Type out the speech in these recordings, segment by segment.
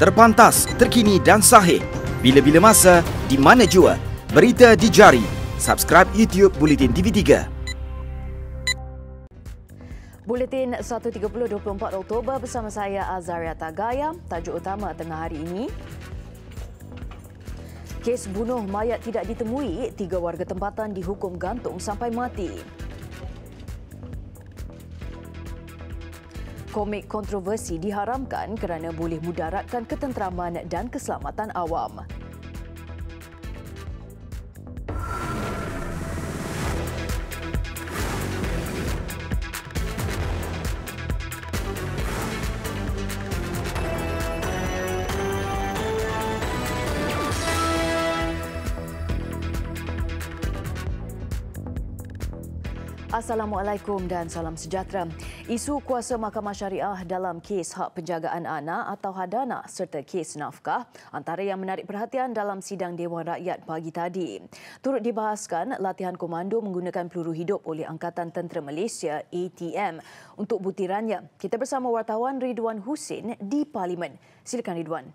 Terpantas, terkini dan sahih. Bila-bila masa, di mana jua. Berita di jari. Subscribe YouTube Buletin TV3. Buletin 1.30 24 Oktober bersama saya Azaria Tagaya. Tajuk utama tengah hari ini. Kes bunuh mayat tidak ditemui, 3 warga tempatan dihukum gantung sampai mati. Komik kontroversi diharamkan kerana boleh mudaratkan ketenteraman dan keselamatan awam. Assalamualaikum dan salam sejahtera. Isu kuasa Mahkamah Syariah dalam kes hak penjagaan anak atau hadana serta kes nafkah antara yang menarik perhatian dalam sidang Dewan Rakyat pagi tadi. Turut dibahaskan latihan komando menggunakan peluru hidup oleh Angkatan Tentera Malaysia ATM untuk butirannya. Kita bersama wartawan Ridwan Husin di Parlimen. Silakan Ridwan.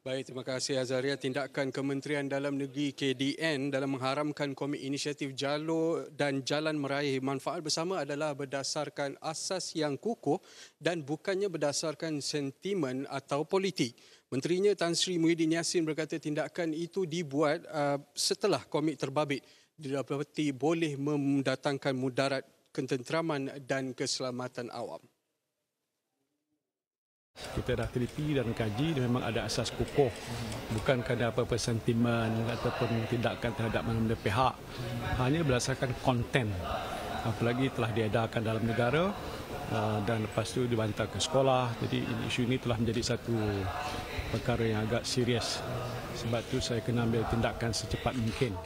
Baik, terima kasih Azaria. Tindakan Kementerian Dalam Negeri KDN dalam mengharamkan komik inisiatif jalur dan jalan meraih manfaat bersama adalah berdasarkan asas yang kukuh dan bukannya berdasarkan sentimen atau politik. Menterinya Tan Sri Muhyiddin Yassin berkata tindakan itu dibuat setelah komik terbabit didapati boleh mendatangkan mudarat ketenteraman dan keselamatan awam. Kita dah teliti dan kaji dan memang ada asas kukuh, bukan kerana apa-apa sentimen ataupun tindakan terhadap mana-mana pihak, hanya berdasarkan konten, apalagi telah diedarkan dalam negara dan lepas itu dibantar ke sekolah. Jadi isu ini telah menjadi satu perkara yang agak serius, sebab itu saya kena ambil tindakan secepat mungkin.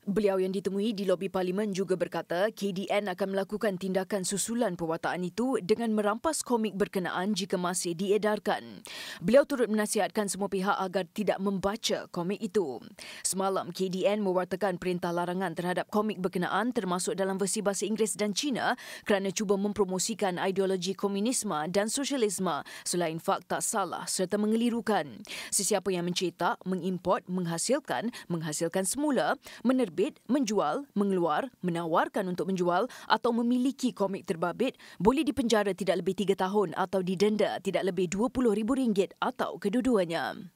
Beliau yang ditemui di lobi Parlimen juga berkata KDN akan melakukan tindakan susulan perwataan itu dengan merampas komik berkenaan jika masih diedarkan. Beliau turut menasihatkan semua pihak agar tidak membaca komik itu. Semalam, KDN mewartakan perintah larangan terhadap komik berkenaan termasuk dalam versi bahasa Inggeris dan Cina kerana cuba mempromosikan ideologi komunisme dan sosialisme selain fakta salah serta mengelirukan. Sesiapa yang mencetak, mengimport, menghasilkan semula, menerbit, menjual, mengeluar, menawarkan untuk menjual atau memiliki komik terbabit boleh dipenjara tidak lebih 3 tahun atau didenda tidak lebih RM20,000 atau kedua-duanya.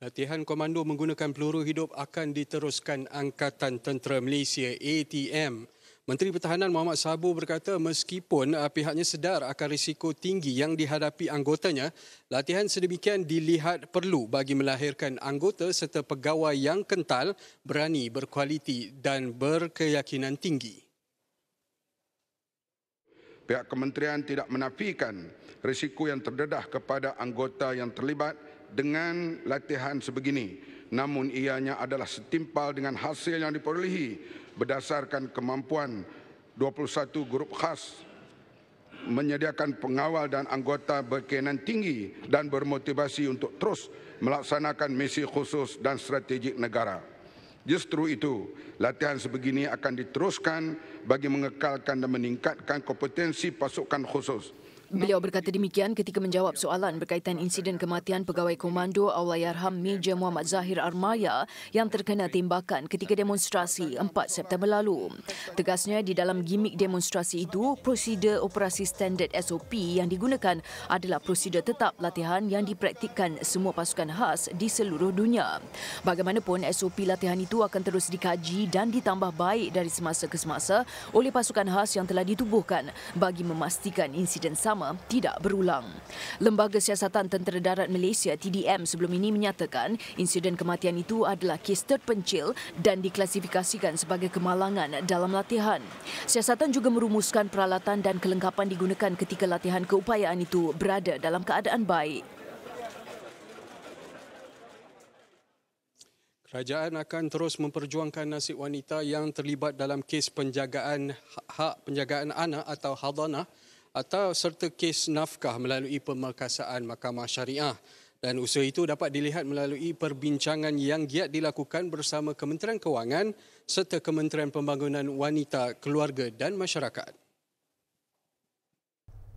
Latihan komando menggunakan peluru hidup akan diteruskan Angkatan Tentera Malaysia ATM. Menteri Pertahanan Muhammad Sabu berkata meskipun pihaknya sedar akan risiko tinggi yang dihadapi anggotanya, latihan sedemikian dilihat perlu bagi melahirkan anggota serta pegawai yang kental, berani, berkualiti dan berkeyakinan tinggi. Pihak kementerian tidak menafikan risiko yang terdedah kepada anggota yang terlibat dengan latihan sebegini. Namun ianya adalah setimpal dengan hasil yang diperolehi berdasarkan kemampuan 21 grup khas menyediakan pengawal dan anggota berkenan tinggi dan bermotivasi untuk terus melaksanakan misi khusus dan strategik negara. Justru itu, latihan sebegini akan diteruskan bagi mengekalkan dan meningkatkan kompetensi pasukan khusus. Beliau berkata demikian ketika menjawab soalan berkaitan insiden kematian pegawai komando Allahyarham Major Muhammad Zahir Armaya yang terkena tembakan ketika demonstrasi 4 September lalu. Tegasnya di dalam gimik demonstrasi itu, prosedur operasi standard SOP yang digunakan adalah prosedur tetap latihan yang dipraktikkan semua pasukan khas di seluruh dunia. Bagaimanapun, SOP latihan itu akan terus dikaji dan ditambah baik dari semasa ke semasa oleh pasukan khas yang telah ditubuhkan bagi memastikan insiden sama tidak berulang. Lembaga Siasatan Tentera Darat Malaysia TDM sebelum ini menyatakan insiden kematian itu adalah kes terpencil dan diklasifikasikan sebagai kemalangan dalam latihan. Siasatan juga merumuskan peralatan dan kelengkapan digunakan ketika latihan keupayaan itu berada dalam keadaan baik. Kerajaan akan terus memperjuangkan nasib wanita yang terlibat dalam kes hak penjagaan anak atau hadanah atau serta kes nafkah melalui pemerkasaan Mahkamah Syariah. Dan usaha itu dapat dilihat melalui perbincangan yang giat dilakukan bersama Kementerian Kewangan serta Kementerian Pembangunan Wanita, Keluarga dan Masyarakat.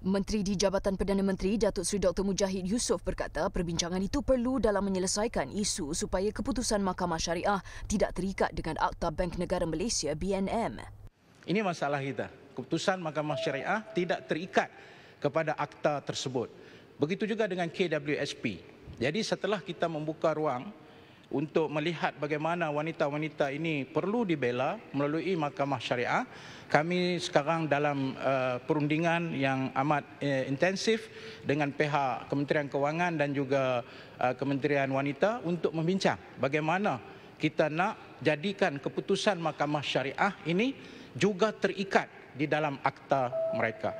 Menteri di Jabatan Perdana Menteri Datuk Seri Dr. Mujahid Yusof berkata perbincangan itu perlu dalam menyelesaikan isu supaya keputusan Mahkamah Syariah tidak terikat dengan Akta Bank Negara Malaysia BNM. Ini masalah kita. Keputusan Mahkamah Syariah tidak terikat kepada akta tersebut. Begitu juga dengan KWSP. Jadi setelah kita membuka ruang untuk melihat bagaimana wanita-wanita ini perlu dibela melalui Mahkamah Syariah, kami sekarang dalam perundingan yang amat intensif dengan pihak Kementerian Kewangan dan juga Kementerian Wanita untuk membincang bagaimana kita nak jadikan keputusan Mahkamah Syariah ini juga terikat di dalam akta mereka.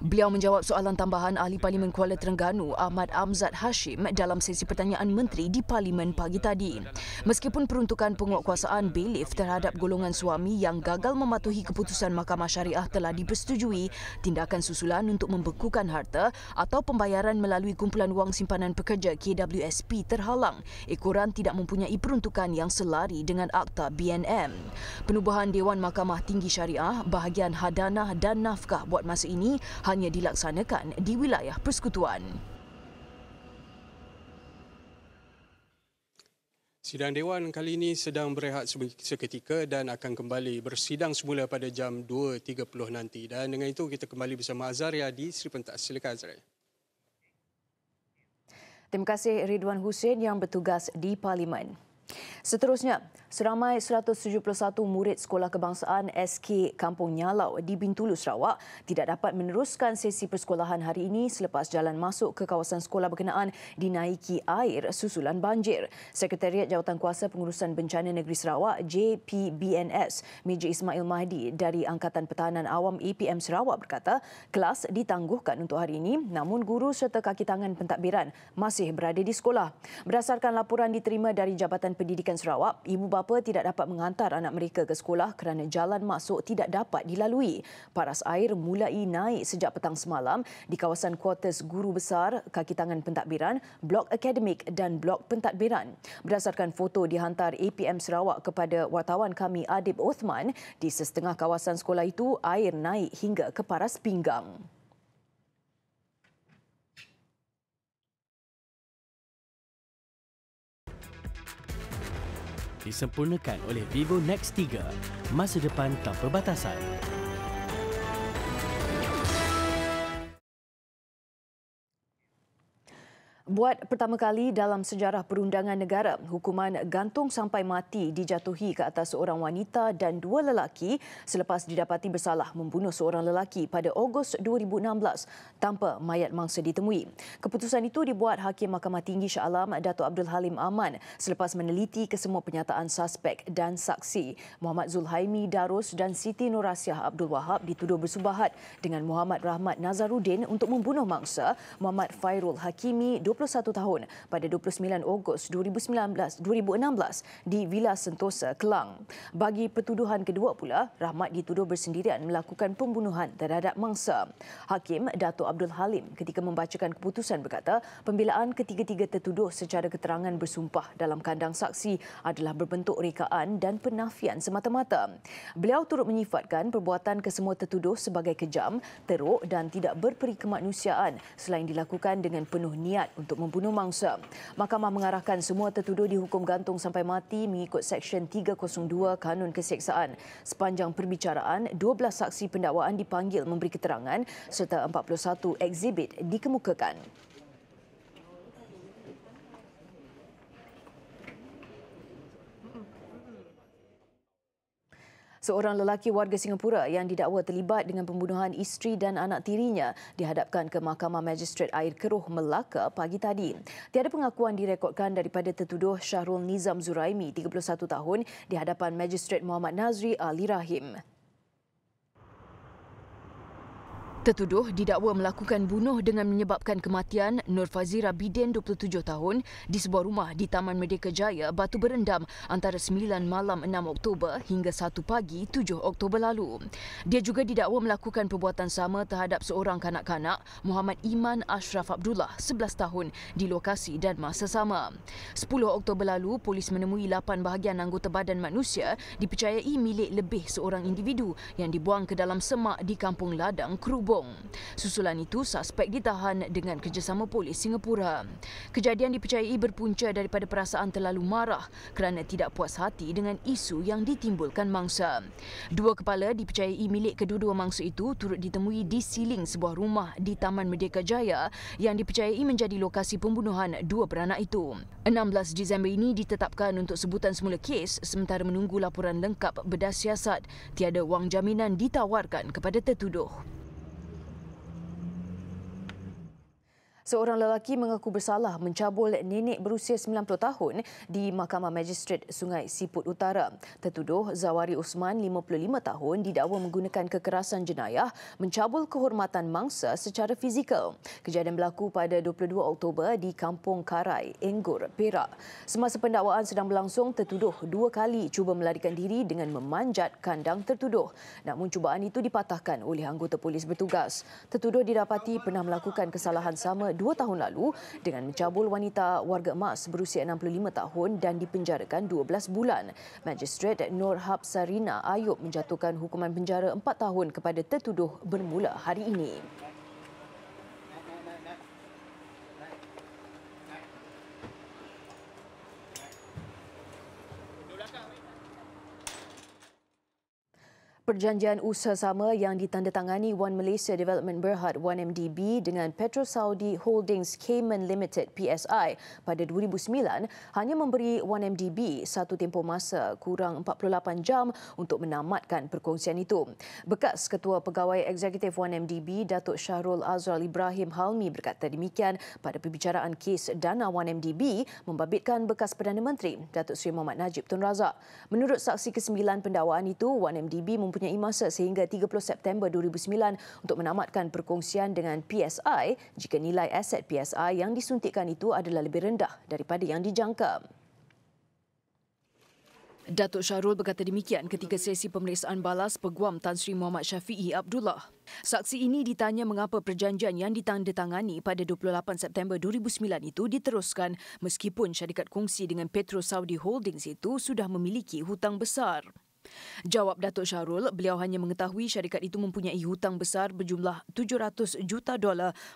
Beliau menjawab soalan tambahan Ahli Parlimen Kuala Terengganu Ahmad Amzad Hashim dalam sesi pertanyaan menteri di Parlimen pagi tadi. Meskipun peruntukan penguatkuasaan bailiff terhadap golongan suami yang gagal mematuhi keputusan Mahkamah Syariah telah dipersetujui, tindakan susulan untuk membekukan harta atau pembayaran melalui kumpulan wang simpanan pekerja KWSP terhalang ekoran tidak mempunyai peruntukan yang selari dengan Akta BNM. Penubuhan Dewan Mahkamah Tinggi Syariah bahagian hadanah dan nafkah buat masa ini hanya dilaksanakan di wilayah persekutuan. Sidang Dewan kali ini sedang berehat seketika dan akan kembali bersidang semula pada jam 2.30 nanti. Dan dengan itu kita kembali bersama Azaria di Sri Pentas. Silakan Azaria. Terima kasih Ridwan Hussein yang bertugas di Parlimen. Seterusnya, seramai 171 murid Sekolah Kebangsaan SK Kampung Nyalau di Bintulu, Sarawak tidak dapat meneruskan sesi persekolahan hari ini selepas jalan masuk ke kawasan sekolah berkenaan dinaiki air susulan banjir. Sekretariat Jawatankuasa Pengurusan Bencana Negeri Sarawak JPBNS Major Ismail Mahdi dari Angkatan Pertahanan Awam APM Sarawak berkata kelas ditangguhkan untuk hari ini namun guru serta kaki tangan pentadbiran masih berada di sekolah. Berdasarkan laporan diterima dari Jabatan Pendidikan Sarawak, ibu bapa tidak dapat menghantar anak mereka ke sekolah kerana jalan masuk tidak dapat dilalui. Paras air mulai naik sejak petang semalam di kawasan kuartus guru besar, kaki tangan pentadbiran, blok akademik dan blok pentadbiran. Berdasarkan foto dihantar APM Sarawak kepada wartawan kami Adib Othman, di setengah kawasan sekolah itu air naik hingga ke paras pinggang. Disempurnakan oleh Vivo Nex 3, masa depan tanpa batasan. Buat pertama kali dalam sejarah perundangan negara, hukuman gantung sampai mati dijatuhi ke atas seorang wanita dan dua lelaki selepas didapati bersalah membunuh seorang lelaki pada Ogos 2016 tanpa mayat mangsa ditemui. Keputusan itu dibuat Hakim Mahkamah Tinggi Shah Alam Datuk Abdul Halim Aman selepas meneliti kesemua pernyataan suspek dan saksi. Muhammad Zulhaimi Darus dan Siti Nurasiah Abdul Wahab dituduh bersubahat dengan Muhammad Rahmat Nazaruddin untuk membunuh mangsa Muhammad Fairul Hakimi 21 tahun pada 29 Ogos 2016 di Villa Sentosa, Kelang. Bagi pertuduhan kedua pula, Rahmat dituduh bersendirian melakukan pembunuhan terhadap mangsa. Hakim Datuk Abdul Halim ketika membacakan keputusan berkata, pembelaan ketiga-tiga tertuduh secara keterangan bersumpah dalam kandang saksi adalah berbentuk rekaan dan penafian semata-mata. Beliau turut menyifatkan perbuatan kesemua tertuduh sebagai kejam, teruk dan tidak berperi kemanusiaan selain dilakukan dengan penuh niat untuk membunuh mangsa. Mahkamah mengarahkan semua tertuduh dihukum gantung sampai mati mengikut Seksyen 302 Kanun Keseksaan. Sepanjang perbicaraan, 12 saksi pendakwaan dipanggil memberi keterangan serta 41 ekshibit dikemukakan. Seorang lelaki warga Singapura yang didakwa terlibat dengan pembunuhan isteri dan anak tirinya dihadapkan ke Mahkamah Magistrate Air Keruh Melaka pagi tadi. Tiada pengakuan direkodkan daripada tertuduh Syahrul Nizam Zuraimi, 31 tahun, di hadapan Magistrate Muhammad Nazri Ali Rahim. Tertuduh didakwa melakukan bunuh dengan menyebabkan kematian Nur Fazira Bidin, 27 tahun, di sebuah rumah di Taman Merdeka Jaya, Batu Berendam antara 9 malam 6 Oktober hingga 1 pagi 7 Oktober lalu. Dia juga didakwa melakukan perbuatan sama terhadap seorang kanak-kanak, Muhammad Iman Ashraf Abdullah, 11 tahun, di lokasi dan masa sama. 10 Oktober lalu, polis menemui 8 bahagian anggota badan manusia dipercayai milik lebih seorang individu yang dibuang ke dalam semak di Kampung Ladang, Krubong. berlangsung. Susulan itu, suspek ditahan dengan kerjasama polis Singapura. Kejadian dipercayai berpunca daripada perasaan terlalu marah kerana tidak puas hati dengan isu yang ditimbulkan mangsa. Dua kepala dipercayai milik kedua-dua mangsa itu turut ditemui di siling sebuah rumah di Taman Merdeka Jaya yang dipercayai menjadi lokasi pembunuhan dua beranak itu. 16 Disember ini ditetapkan untuk sebutan semula kes sementara menunggu laporan lengkap bedah siasat. Tiada wang jaminan ditawarkan kepada tertuduh. Seorang lelaki mengaku bersalah mencabul nenek berusia 90 tahun di Mahkamah Magistrate Sungai Siput Utara. Tertuduh Zawari Osman, 55 tahun, didakwa menggunakan kekerasan jenayah mencabul kehormatan mangsa secara fizikal. Kejadian berlaku pada 22 Oktober di Kampung Karai, Enggur, Perak. Semasa pendakwaan sedang berlangsung, tertuduh dua kali cuba melarikan diri dengan memanjat kandang tertuduh. Namun cubaan itu dipatahkan oleh anggota polis bertugas. Tertuduh didapati pernah melakukan kesalahan sama 2 tahun lalu dengan mencabul wanita warga emas berusia 65 tahun dan dipenjarakan 12 bulan. Magistrate Nur Hapsarina Ayub menjatuhkan hukuman penjara 4 tahun kepada tertuduh bermula hari ini. Perjanjian usaha sama yang ditandatangani One Malaysia Development Berhad 1MDB dengan Petro Saudi Holdings Cayman Limited PSI pada 2009 hanya memberi 1MDB satu tempoh masa kurang 48 jam untuk menamatkan perkongsian itu. Bekas Ketua Pegawai Eksekutif 1MDB Datuk Syahrul Azral Ibrahim Halmi berkata demikian pada perbicaraan kes dana 1MDB membabitkan bekas Perdana Menteri Datuk Seri Muhammad Najib Tun Razak. Menurut saksi ke-9 pendakwaan itu, 1MDB mempunyai masa sehingga 30 September 2009 untuk menamatkan perkongsian dengan PSI jika nilai aset PSI yang disuntikkan itu adalah lebih rendah daripada yang dijangka. Datuk Syahrul berkata demikian ketika sesi pemeriksaan balas Peguam Tan Sri Muhammad Syafiee Abdullah. Saksi ini ditanya mengapa perjanjian yang ditandatangani pada 28 September 2009 itu diteruskan meskipun syarikat kongsi dengan Petro Saudi Holdings itu sudah memiliki hutang besar. Jawab Datuk Syahrul, beliau hanya mengetahui syarikat itu mempunyai hutang besar berjumlah $700 juta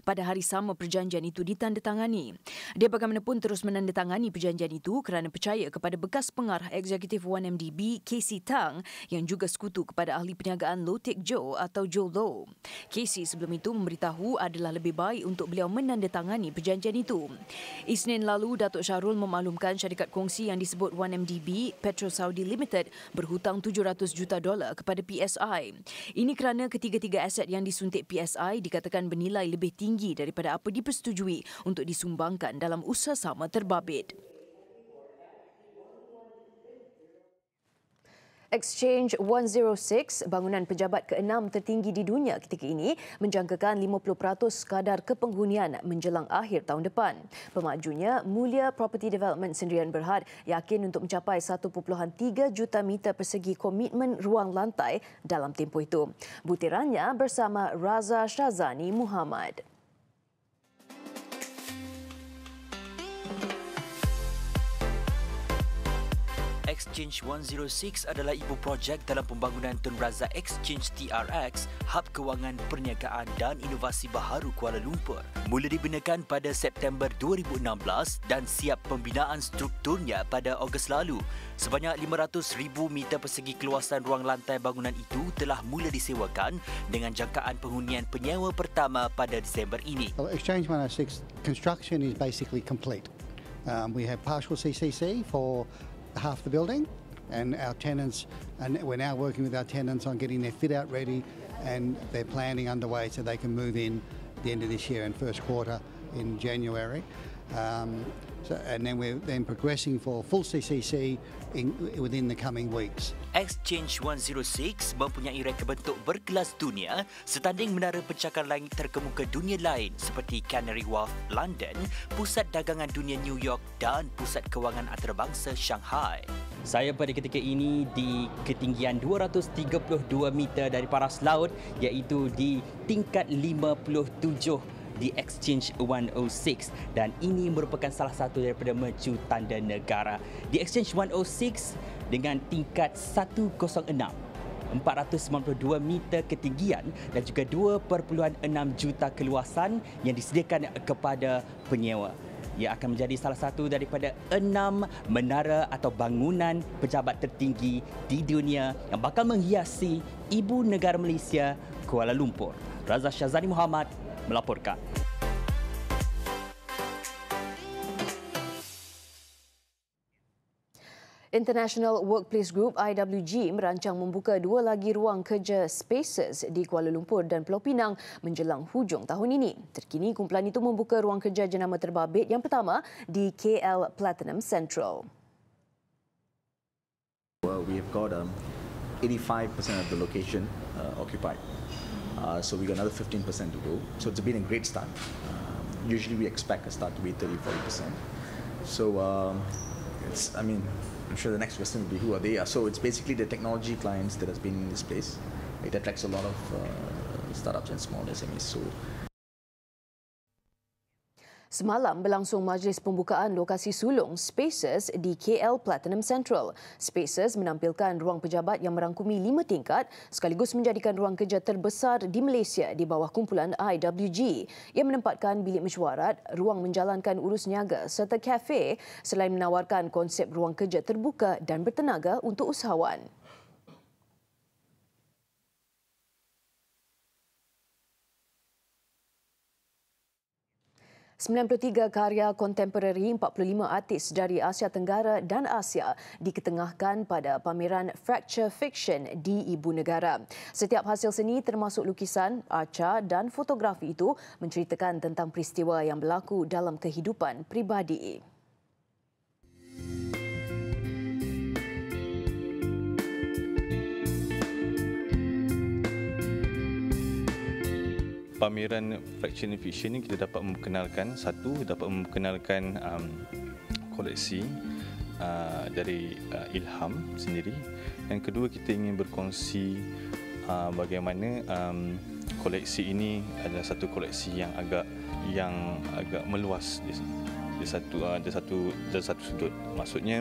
pada hari sama perjanjian itu ditandatangani. Dia bagaimanapun terus menandatangani perjanjian itu kerana percaya kepada bekas pengarah eksekutif 1MDB, Casey Tang, yang juga sekutu kepada ahli perniagaan Low Tech Joe atau Joe Low. Casey sebelum itu memberitahu adalah lebih baik untuk beliau menandatangani perjanjian itu. Isnin lalu, Datuk Syahrul memaklumkan syarikat kongsi yang disebut 1MDB, Petro Saudi Limited, berhutang $700 juta kepada PSI. Ini kerana ketiga-tiga aset yang disuntik PSI dikatakan bernilai lebih tinggi daripada apa dipersetujui untuk disumbangkan dalam usaha sama terbabit. Exchange 106, bangunan pejabat ke-6 tertinggi di dunia ketika ini, menjangkakan 50% kadar kepenghunian menjelang akhir tahun depan. Pemajunya, Mulia Property Development Sendirian Berhad, yakin untuk mencapai 1.3 juta meter persegi komitmen ruang lantai dalam tempoh itu. Butirannya bersama Raza Shazani Muhammad. Exchange 106 adalah ibu projek dalam pembangunan Tun Razak Exchange TRX, hub kewangan perniagaan dan inovasi baharu Kuala Lumpur. Mula dibinakan pada September 2016 dan siap pembinaan strukturnya pada Ogos lalu. Sebanyak 500,000 meter persegi keluasan ruang lantai bangunan itu telah mula disewakan dengan jangkaan penghunian penyewa pertama pada Disember ini. Exchange 106 construction is basically complete. We have partial CCC for half the building, and our tenants, and we're now working with our tenants on getting their fit out ready, and their planning underway so they can move in the end of this year and first quarter in January. And then we're progressing for full CCC within the coming weeks. Exchange 106 mempunyai reka bentuk berkelas dunia setanding menara pencakar langit terkemuka dunia lain seperti Canary Wharf, London, Pusat Dagangan Dunia New York dan Pusat Kewangan Antarabangsa Shanghai. Saya pada ketika ini di ketinggian 232 meter dari paras laut, iaitu di tingkat 57 di Exchange 106, dan ini merupakan salah satu daripada mercu tanda negara. Di Exchange 106 dengan tingkat 106 492 meter ketinggian dan juga 2.6 juta keluasan yang disediakan kepada penyewa. Ia akan menjadi salah satu daripada 6 menara atau bangunan pejabat tertinggi di dunia yang bakal menghiasi ibu negara Malaysia, Kuala Lumpur. Razak Syazani Muhammad melaporkan. International Workplace Group IWG merancang membuka 2 lagi ruang kerja Spaces di Kuala Lumpur dan Pulau Pinang menjelang hujung tahun ini. Terkini, kumpulan itu membuka ruang kerja jenama terbabit yang pertama di KL Platinum Central. We have got 85% of the location occupied. So we got another 15% to go. So it's been a great start. Usually we expect a start to be 30-40%. So I'm sure the next question will be who are they? So it's basically the technology clients that has been in this place. It attracts a lot of startups and small SMEs. So Semalam berlangsung majlis pembukaan lokasi sulung Spaces di KL Platinum Central. Spaces menampilkan ruang pejabat yang merangkumi 5 tingkat sekaligus menjadikan ruang kerja terbesar di Malaysia di bawah kumpulan IWG. Ia menempatkan bilik mesyuarat, ruang menjalankan urus niaga serta kafe selain menawarkan konsep ruang kerja terbuka dan bertenaga untuk usahawan. 93 karya kontemporari 45 artis dari Asia Tenggara dan Asia diketengahkan pada pameran Fracture Fiction di Ibu Negara. Setiap hasil seni termasuk lukisan, arca dan fotografi itu menceritakan tentang peristiwa yang berlaku dalam kehidupan pribadi. Pameran Fracture Fiction ini kita dapat memperkenalkan koleksi dari Ilham sendiri, dan kedua kita ingin berkongsi bagaimana koleksi ini adalah satu koleksi yang agak meluas di satu sudut. Maksudnya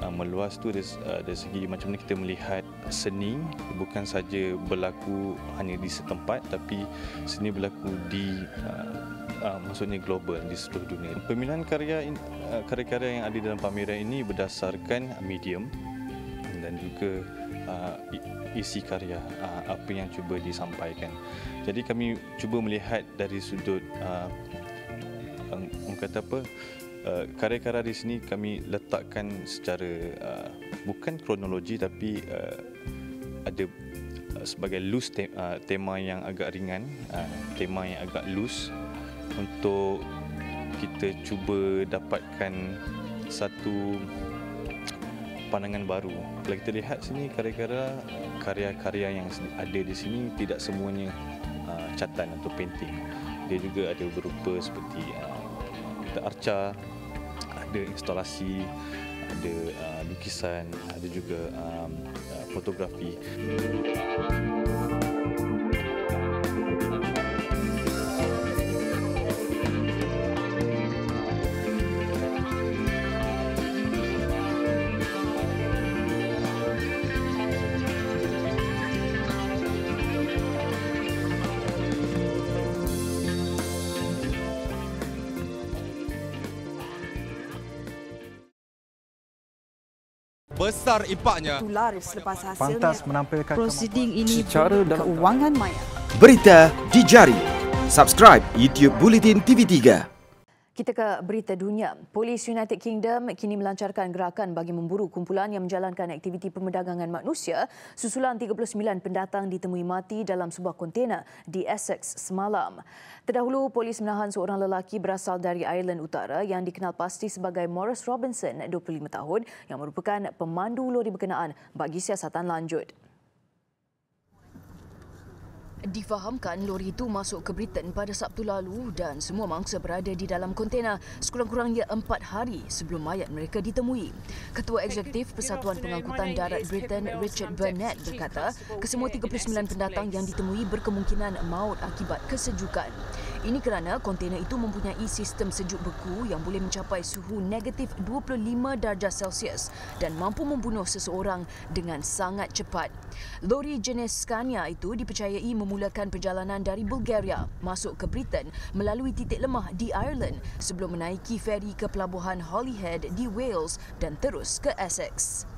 meluas tu dari segi macam mana kita melihat seni bukan saja berlaku hanya di setempat, tapi seni berlaku di maksudnya global, di seluruh dunia. Pemilihan karya-karya yang ada dalam pameran ini berdasarkan medium dan juga isi karya, apa yang cuba disampaikan. Jadi kami cuba melihat dari sudut karya-karya di sini kami letakkan secara bukan kronologi, tapi ada sebagai loose tema yang agak ringan, tema yang agak loose untuk kita cuba dapatkan satu pandangan baru. Kalau kita lihat sini karya-karya yang ada di sini tidak semuanya catatan atau painting. Dia juga ada berupa seperti ada arca, ada instalasi, ada lukisan, ada juga fotografi. Besar impaknya. Laris selepas hasilnya. Pantas menampilkan prosiding ini secara keuangan maya. Berita di jari. Subscribe YouTube Bulletin TV3. Kita ke berita dunia. Polis United Kingdom kini melancarkan gerakan bagi memburu kumpulan yang menjalankan aktiviti perdagangan manusia susulan 39 pendatang ditemui mati dalam sebuah kontena di Essex semalam. Terdahulu, polis menahan seorang lelaki berasal dari Ireland Utara yang dikenal pasti sebagai Morris Robinson, 25 tahun, yang merupakan pemandu lori berkenaan bagi siasatan lanjut. Difahamkan lori itu masuk ke Britain pada Sabtu lalu dan semua mangsa berada di dalam kontena sekurang-kurangnya 4 hari sebelum mayat mereka ditemui. Ketua Eksekutif Persatuan Pengangkutan Darat Britain, Richard Burnett, berkata kesemua 39 pendatang yang ditemui berkemungkinan maut akibat kesejukan. Ini kerana kontena itu mempunyai sistem sejuk beku yang boleh mencapai suhu negatif 25 darjah Celsius dan mampu membunuh seseorang dengan sangat cepat. Lori jenis Scania itu dipercayai memulakan perjalanan dari Bulgaria masuk ke Britain melalui titik lemah di Ireland sebelum menaiki feri ke pelabuhan Holyhead di Wales dan terus ke Essex.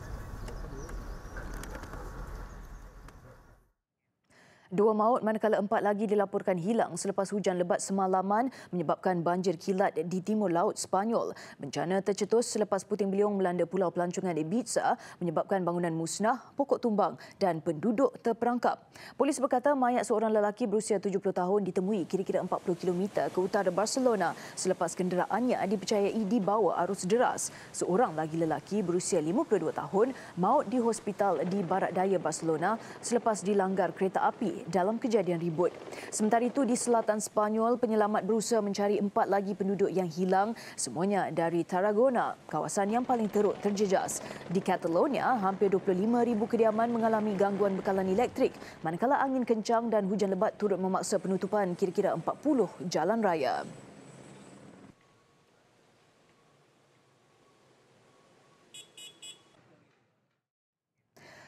2 maut manakala 4 lagi dilaporkan hilang selepas hujan lebat semalaman menyebabkan banjir kilat di timur laut Sepanyol. Bencana tercetus selepas puting beliung melanda pulau pelancongan Ibiza menyebabkan bangunan musnah, pokok tumbang dan penduduk terperangkap. Polis berkata mayat seorang lelaki berusia 70 tahun ditemui kira-kira 40 km ke utara Barcelona selepas kenderaannya dipercayai dibawa arus deras. Seorang lagi lelaki berusia 52 tahun maut di hospital di barat daya Barcelona selepas dilanggar kereta api dalam kejadian ribut. Sementara itu, di selatan Sepanyol, penyelamat berusaha mencari 4 lagi penduduk yang hilang, semuanya dari Tarragona, kawasan yang paling teruk terjejas. Di Catalonia, hampir 25,000 kediaman mengalami gangguan bekalan elektrik, manakala angin kencang dan hujan lebat turut memaksa penutupan kira-kira 40 jalan raya.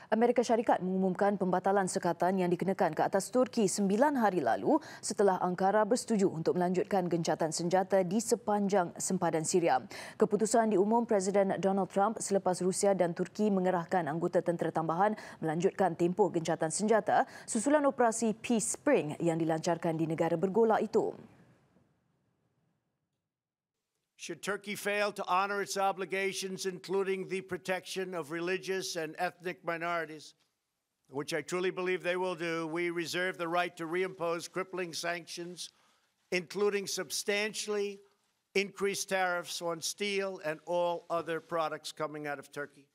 Amerika Syarikat mengumumkan pembatalan sekatan yang dikenakan ke atas Turki 9 hari lalu setelah Ankara bersetuju untuk melanjutkan gencatan senjata di sepanjang sempadan Syria. Keputusan diumum Presiden Donald Trump selepas Rusia dan Turki mengerahkan anggota tentera tambahan melanjutkan tempoh gencatan senjata susulan operasi Peace Spring yang dilancarkan di negara bergolak itu. Should Turkey fail to honor its obligations, including the protection of religious and ethnic minorities, which I truly believe they will do, we reserve the right to reimpose crippling sanctions, including substantially increased tariffs on steel and all other products coming out of Turkey.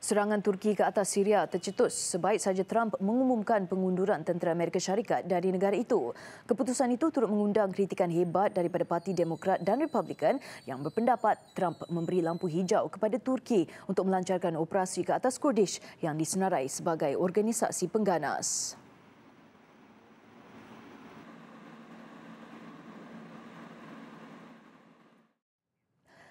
Serangan Turki ke atas Syria tercetus sebaik saja Trump mengumumkan pengunduran tentera Amerika Syarikat dari negara itu. Keputusan itu turut mengundang kritikan hebat daripada Parti Demokrat dan Republikan yang berpendapat Trump memberi lampu hijau kepada Turki untuk melancarkan operasi ke atas Kurdish yang disenarai sebagai organisasi pengganas.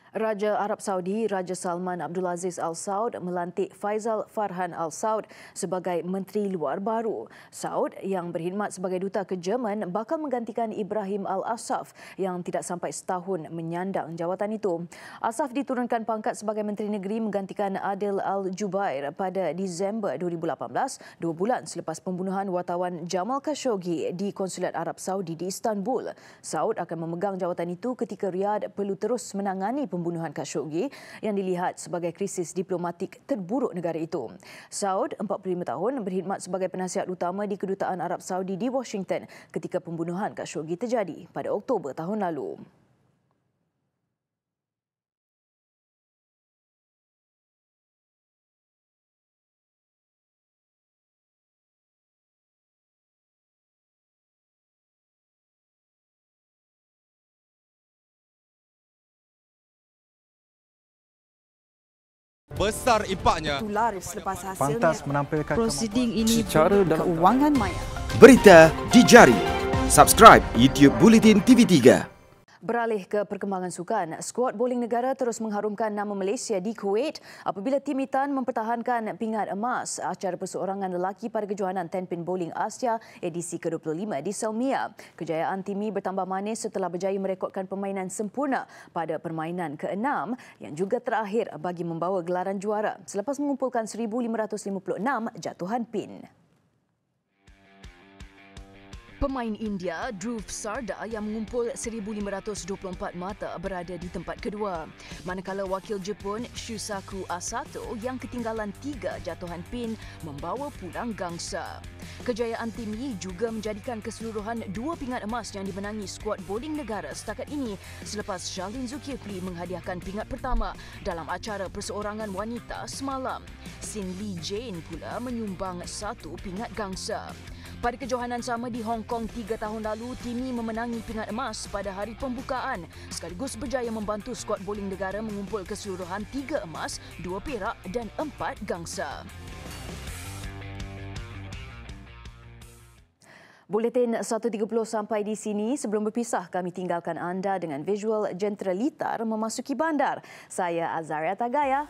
Raja Arab Saudi, Raja Salman Abdulaziz Al Saud melantik Faisal Farhan Al Saud sebagai Menteri Luar baru. Saud yang berkhidmat sebagai duta ke Jerman bakal menggantikan Ibrahim Al Asaf yang tidak sampai setahun menyandang jawatan itu. Asaf diturunkan pangkat sebagai Menteri Negeri menggantikan Adil Al Jubair pada Disember 2018, 2 bulan selepas pembunuhan wartawan Jamal Khashoggi di Konsulat Arab Saudi di Istanbul. Saud akan memegang jawatan itu ketika Riyadh perlu terus menangani pembunuhan Khashoggi yang dilihat sebagai krisis diplomatik terburuk negara itu. Saud, 45 tahun, berkhidmat sebagai penasihat utama di Kedutaan Arab Saudi di Washington ketika pembunuhan Khashoggi terjadi pada Oktober tahun lalu. Besar impaknya. Laris selepas hasilnya. Pantas menampilkan prosiding ini secara keuangan maya. Berita di jari. Subscribe YouTube Bulletin TV3. Beralih ke perkembangan sukan, skuad bowling negara terus mengharumkan nama Malaysia di Kuwait apabila tim hitam mempertahankan pingat emas acara perseorangan lelaki pada kejohanan 10-pin bowling Asia edisi ke-25 di Selmia. Kejayaan tim ini bertambah manis setelah berjaya merekodkan permainan sempurna pada permainan ke-6 yang juga terakhir bagi membawa gelaran juara selepas mengumpulkan 1,556 jatuhan pin. Pemain India Dhruv Sarda yang mengumpul 1,524 mata berada di tempat kedua. Manakala wakil Jepun Shusaku Asato yang ketinggalan 3 jatuhan pin membawa pulang gangsa. Kejayaan tim ini juga menjadikan keseluruhan 2 pingat emas yang dimenangi skuad bowling negara setakat ini selepas Charlene Zulkifli menghadiahkan pingat pertama dalam acara perseorangan wanita semalam. Sin Lee Jane pula menyumbang 1 pingat gangsa. Pada kejohanan sama di Hong Kong 3 tahun lalu, tim ini memenangi pingat emas pada hari pembukaan sekaligus berjaya membantu skuad bowling negara mengumpul keseluruhan 3 emas, 2 perak dan 4 gangsa. Buletin 1.30 sampai di sini. Sebelum berpisah, kami tinggalkan anda dengan visual jentera litar memasuki bandar. Saya Azaria Tagaya.